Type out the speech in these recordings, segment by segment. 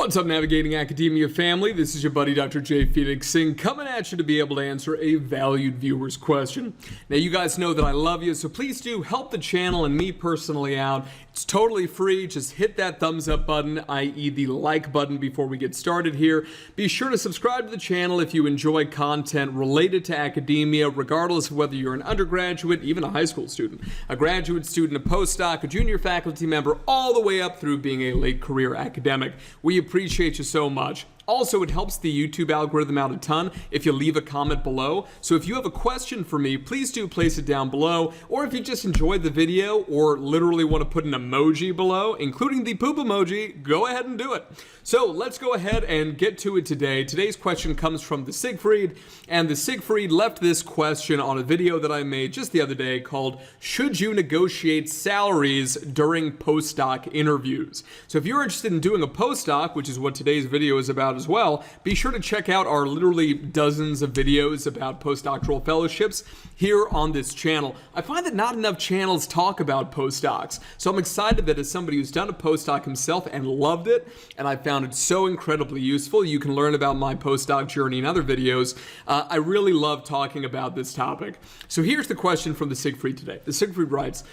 What's up, Navigating Academia family? This is your buddy Dr. J. Phoenix Singh coming at you to be able to answer a valued viewer's question. Now, you guys know that I love you, so please do help the channel and me personally out. It's totally free. Just hit that thumbs up button, i.e. the like button, before we get started here. Be sure to subscribe to the channel if you enjoy content related to academia, regardless of whether you're an undergraduate, even a high school student, a graduate student, a postdoc, a junior faculty member, all the way up through being a late career academic. We appreciate you so much. Also, it helps the YouTube algorithm out a ton if you leave a comment below. So if you have a question for me, please do place it down below. Or if you just enjoyed the video or literally want to put an emoji below, including the poop emoji, go ahead and do it. So let's go ahead and get to it today. Today's question comes from the Siegfried, and the Siegfried left this question on a video that I made just the other day called, "Should you negotiate salaries during postdoc interviews?" So if you're interested in doing a postdoc, which is what today's video is about as well, be sure to check out our literally dozens of videos about postdoctoral fellowships here on this channel. I find that not enough channels talk about postdocs, so I'm excited that as somebody who's done a postdoc himself and loved it, and I found it so incredibly useful, you can learn about my postdoc journey in other videos. I really love talking about this topic. So here's the question from the Siegfried today. The Siegfried writes,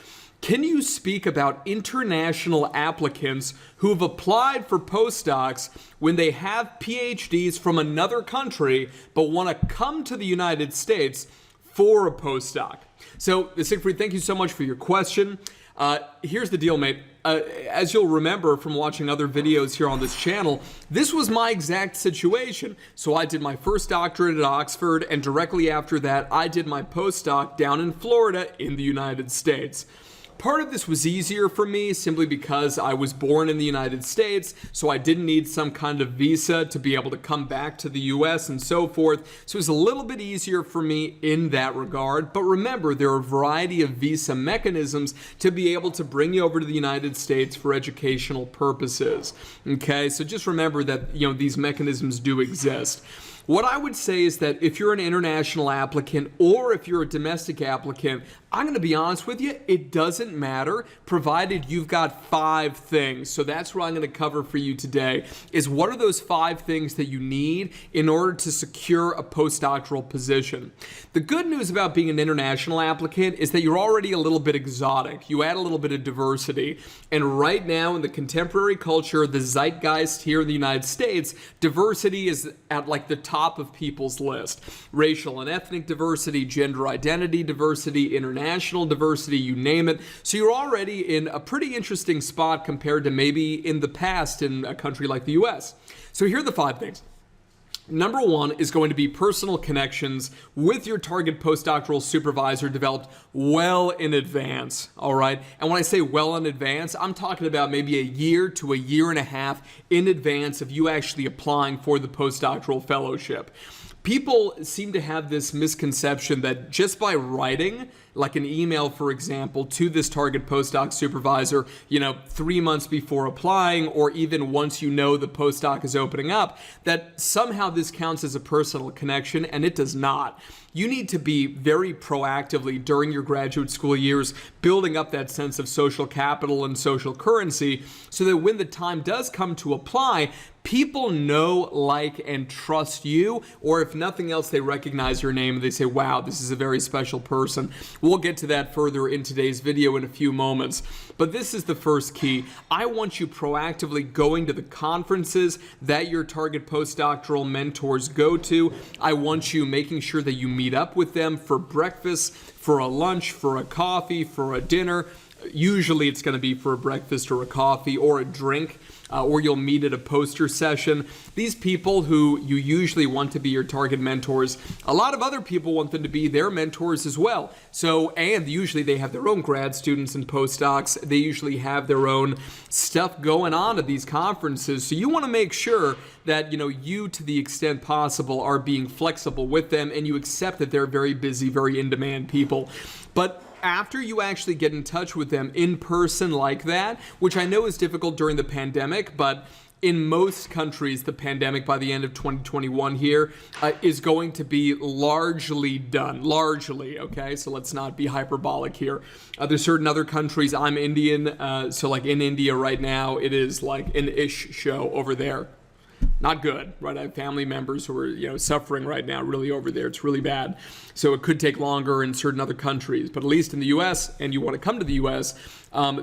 "Can you speak about international applicants who have applied for postdocs when they have PhDs from another country but want to come to the United States for a postdoc?" So, Siegfried, thank you so much for your question. Here's the deal, mate. As you'll remember from watching other videos here on this channel, this was my exact situation. So I did my first doctorate at Oxford, and directly after that, I did my postdoc down in Florida in the United States. Part of this was easier for me simply because I was born in the United States, so I didn't need some kind of visa to be able to come back to the US and so forth. So it was a little bit easier for me in that regard. But remember, there are a variety of visa mechanisms to be able to bring you over to the United States for educational purposes. Okay, so just remember that, these mechanisms do exist. What I would say is that if you're an international applicant or if you're a domestic applicant, I'm going to be honest with you, it doesn't matter, provided you've got 5 things. So that's what I'm going to cover for you today, is what are those 5 things that you need in order to secure a postdoctoral position. The good news about being an international applicant is that you're already a little bit exotic. You add a little bit of diversity. And right now in the contemporary culture, the zeitgeist here in the United States, diversity is at like the top of people's list. Racial and ethnic diversity, gender identity diversity, international diversity, you name it. So you're already in a pretty interesting spot compared to maybe in the past in a country like the US. So here are the 5 things. Number 1 is going to be personal connections with your target postdoctoral supervisor developed well in advance, all right? And when I say well in advance, I'm talking about maybe a year to a year and a half in advance of you actually applying for the postdoctoral fellowship. People seem to have this misconception that just by writing, like an email, for example, to this target postdoc supervisor, 3 months before applying, or even once you know the postdoc is opening up, that somehow this counts as a personal connection, and it does not. You need to be very proactively during your graduate school years building up that sense of social capital and social currency so that when the time does come to apply, people know, like, and trust you, or if nothing else, they recognize your name and they say, wow, this is a very special person. We'll get to that further in today's video in a few moments. But this is the first key. I want you proactively going to the conferences that your target postdoctoral mentors go to. I want you making sure that you meet up with them for breakfast, for a lunch, for a coffee, for a dinner. Usually it's going to be for a breakfast or a coffee or a drink. Or you'll meet at a poster session. These people who you usually want to be your target mentors, a lot of other people want them to be their mentors as well. So, and usually they have their own grad students and postdocs. They usually have their own stuff going on at these conferences. So you want to make sure that, you, to the extent possible, are being flexible with them and you accept that they're very busy, very in-demand people. But after you actually get in touch with them in person like that, which I know is difficult during the pandemic, but in most countries, the pandemic by the end of 2021 here is going to be largely done. Largely, okay? So let's not be hyperbolic here. There's certain other countries, I'm Indian, so like in India right now, it is like an ish show over there. not good, right? I have family members who are, suffering right now really over there. It's really bad. So it could take longer in certain other countries, but at least in the US, and you want to come to the US,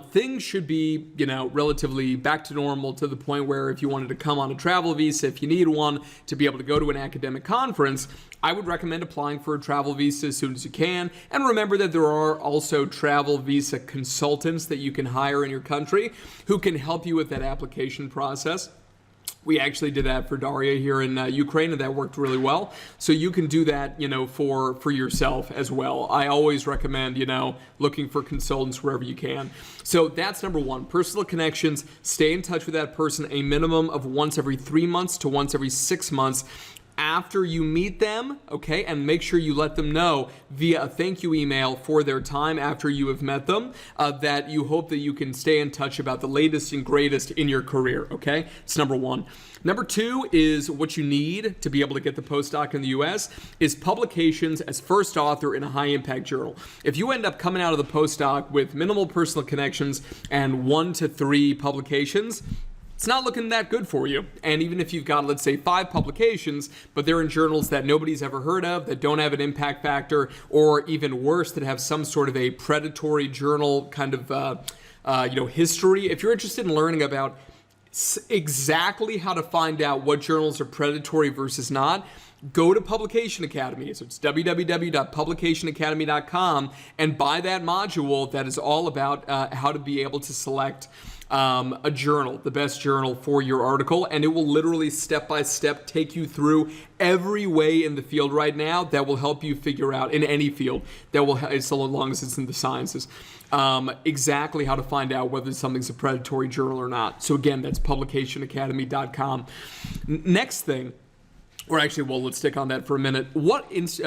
things should be, relatively back to normal, to the point where if you wanted to come on a travel visa, if you need one to be able to go to an academic conference, I would recommend applying for a travel visa as soon as you can. And remember that there are also travel visa consultants that you can hire in your country who can help you with that application process. We actually did that for Daria here in Ukraine, and that worked really well. So you can do that, for yourself as well. I always recommend, looking for consultants wherever you can. So that's number one, personal connections. Stay in touch with that person a minimum of once every 3 months to once every 6 months after you meet them, okay? And make sure you let them know via a thank you email for their time after you have met them, that you hope that you can stay in touch about the latest and greatest in your career, okay? It's number one. Number two is what you need to be able to get the postdoc in the US is publications as first author in a high impact journal. If you end up coming out of the postdoc with minimal personal connections and 1 to 3 publications, it's not looking that good for you. And even if you've got, let's say, 5 publications, but they're in journals that nobody's ever heard of, that don't have an impact factor, or even worse, that have some sort of a predatory journal kind of, history. If you're interested in learning about exactly how to find out what journals are predatory versus not, go to Publication Academy. So it's www.publicationacademy.com and buy that module that is all about how to be able to select a journal, the best journal for your article, and it will literally step by step take you through every way in the field right now that will help you figure out, in any field, that will, so long as it's in the sciences, exactly how to find out whether something's a predatory journal or not. So again, that's publicationacademy.com. Next thing, or actually, well, let's stick on that for a minute. What is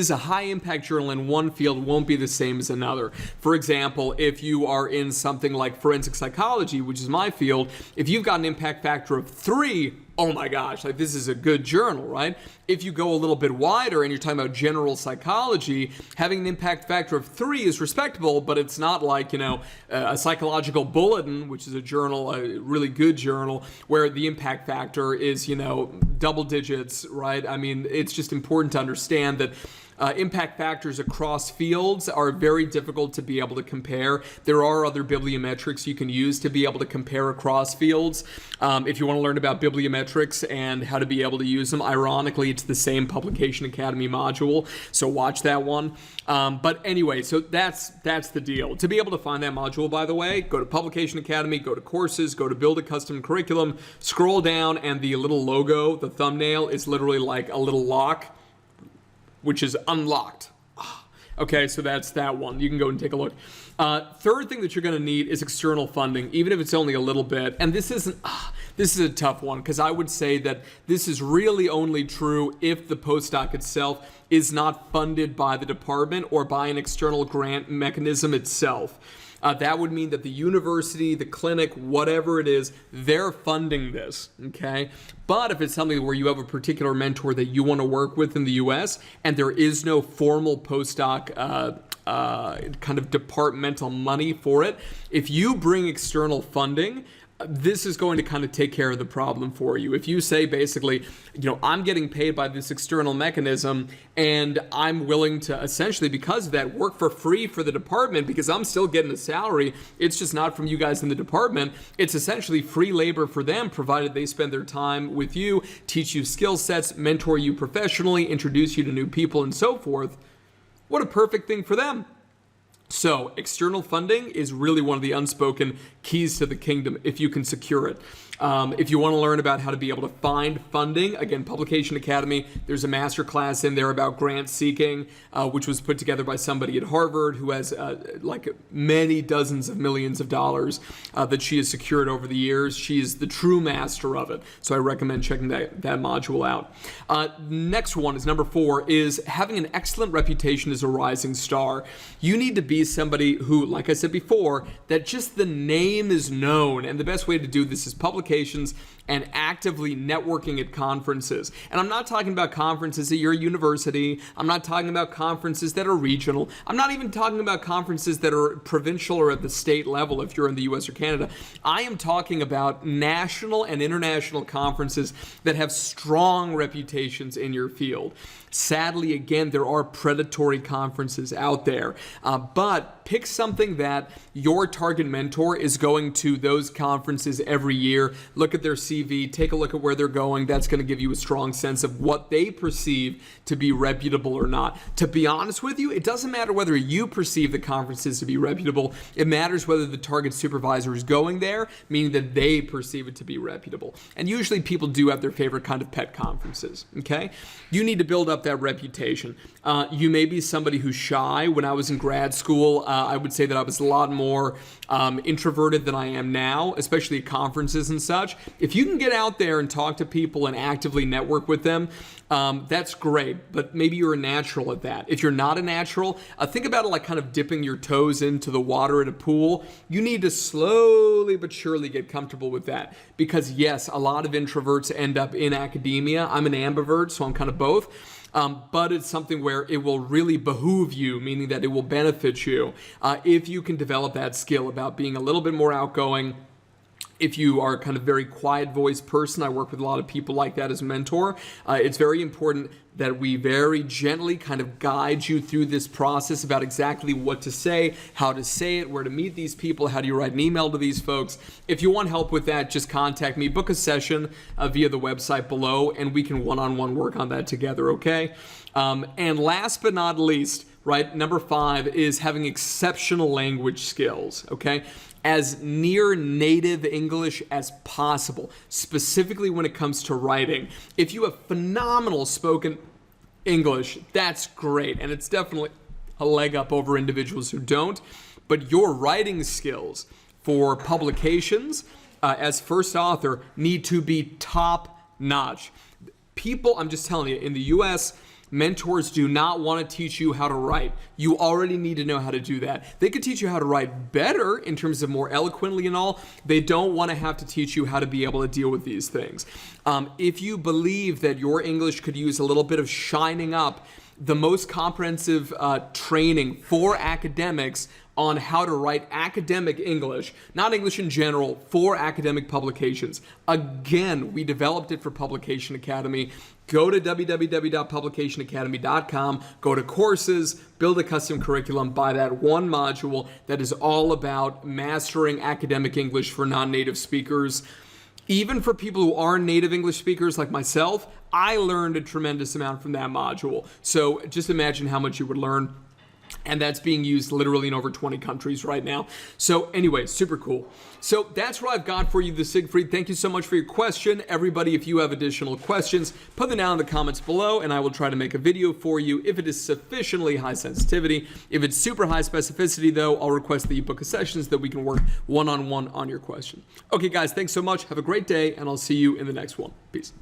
a high impact journal in one field won't be the same as another. For example, if you are in something like forensic psychology, which is my field, if you've got an impact factor of 3, oh my gosh, like this is a good journal, right? If you go a little bit wider and you're talking about general psychology, having an impact factor of 3 is respectable, but it's not like, a psychological bulletin, which is a journal, a really good journal, where the impact factor is, double digits, right? I mean, it's just important to understand that impact factors across fields are very difficult to be able to compare. There are other bibliometrics you can use to be able to compare across fields. If you want to learn about bibliometrics and how to be able to use them, ironically, it's the same Publication Academy module, so watch that one. But anyway, so that's the deal. To be able to find that module, by the way, go to Publication Academy, go to Courses, go to Build a Custom Curriculum, scroll down, and the little logo, the thumbnail, is literally like a little lock, which is unlocked. Okay, so that's that one. You can go and take a look. Third thing that you're going to need is external funding, even if it's only a little bit. And this is a tough one, because I would say that this is really only true if the postdoc itself is not funded by the department or by an external grant mechanism itself. That would mean that the university, the clinic, whatever it is, they're funding this, okay? But if it's something where you have a particular mentor that you want to work with in the US and there is no formal postdoc kind of departmental money for it, if you bring external funding, this is going to kind of take care of the problem for you. If you say basically, I'm getting paid by this external mechanism and I'm willing to essentially, because of that, work for free for the department because I'm still getting a salary. It's just not from you guys in the department. It's essentially free labor for them, provided they spend their time with you, teach you skill sets, mentor you professionally, introduce you to new people, and so forth. What a perfect thing for them. So external funding is really one of the unspoken keys to the kingdom if you can secure it. If you want to learn about how to be able to find funding, again, Publication Academy, there's a master class in there about grant seeking, which was put together by somebody at Harvard who has like many dozens of millions of dollars that she has secured over the years. She is the true master of it. So I recommend checking that module out. Next one is number 4, is having an excellent reputation as a rising star. You need to be somebody who, like I said before, that just the name is known. And the best way to do this is Publication publications and actively networking at conferences. And I'm not talking about conferences at your university. I'm not talking about conferences that are regional. I'm not even talking about conferences that are provincial or at the state level if you're in the US or Canada. I am talking about national and international conferences that have strong reputations in your field. Sadly, again, there are predatory conferences out there, but pick something that your target mentor is going to those conferences every year. Look at their CV, take a look at where they're going. That's going to give you a strong sense of what they perceive to be reputable or not. To be honest with you, it doesn't matter whether you perceive the conferences to be reputable. It matters whether the target supervisor is going there, meaning that they perceive it to be reputable. And usually people do have their favorite kind of pet conferences, okay? You need to build up that reputation. You may be somebody who's shy. When I was in grad school, I would say that I was a lot more introverted than I am now, especially at conferences and such. If you can get out there and talk to people and actively network with them, that's great, but maybe you're a natural at that. If you're not a natural, think about it like kind of dipping your toes into the water at a pool. You need to slowly but surely get comfortable with that, because yes, a lot of introverts end up in academia. I'm an ambivert, so I'm kind of both. But it's something where it will really behoove you, meaning that it will benefit you if you can develop that skill about being a little bit more outgoing. If you are kind of very quiet voiced person, I work with a lot of people like that as a mentor. It's very important that we very gently kind of guide you through this process about exactly what to say, how to say it, where to meet these people, how do you write an email to these folks. If you want help with that, just contact me, book a session via the website below, and we can one-on-one work on that together, okay? And last but not least, right, number 5 is having exceptional language skills, okay? As near native English as possible, specifically when it comes to writing. If you have phenomenal spoken English, that's great, and it's definitely a leg up over individuals who don't. But your writing skills for publications as first author need to be top notch. People, I'm just telling you, in the US, mentors do not want to teach you how to write. You already need to know how to do that. They could teach you how to write better in terms of more eloquently and all. They don't want to have to teach you how to be able to deal with these things. If you believe that your English could use a little bit of shining up, the most comprehensive training for academics on how to write academic English, not English in general, for academic publications. Again, we developed it for Publication Academy. Go to www.publicationacademy.com, go to courses, build a custom curriculum, buy that one module that is all about mastering academic English for non-native speakers. Even for people who are native English speakers like myself, I learned a tremendous amount from that module. So just imagine how much you would learn. And that's being used literally in over 20 countries right now. So anyway, super cool. So that's what I've got for you this Siegfried. Thank you so much for your question. Everybody, if you have additional questions, put them down in the comments below and I will try to make a video for you if it is sufficiently high sensitivity. If it's super high specificity though, I'll request that you book a session so that we can work one-on-one on your question. Okay guys, thanks so much. Have a great day and I'll see you in the next one. Peace.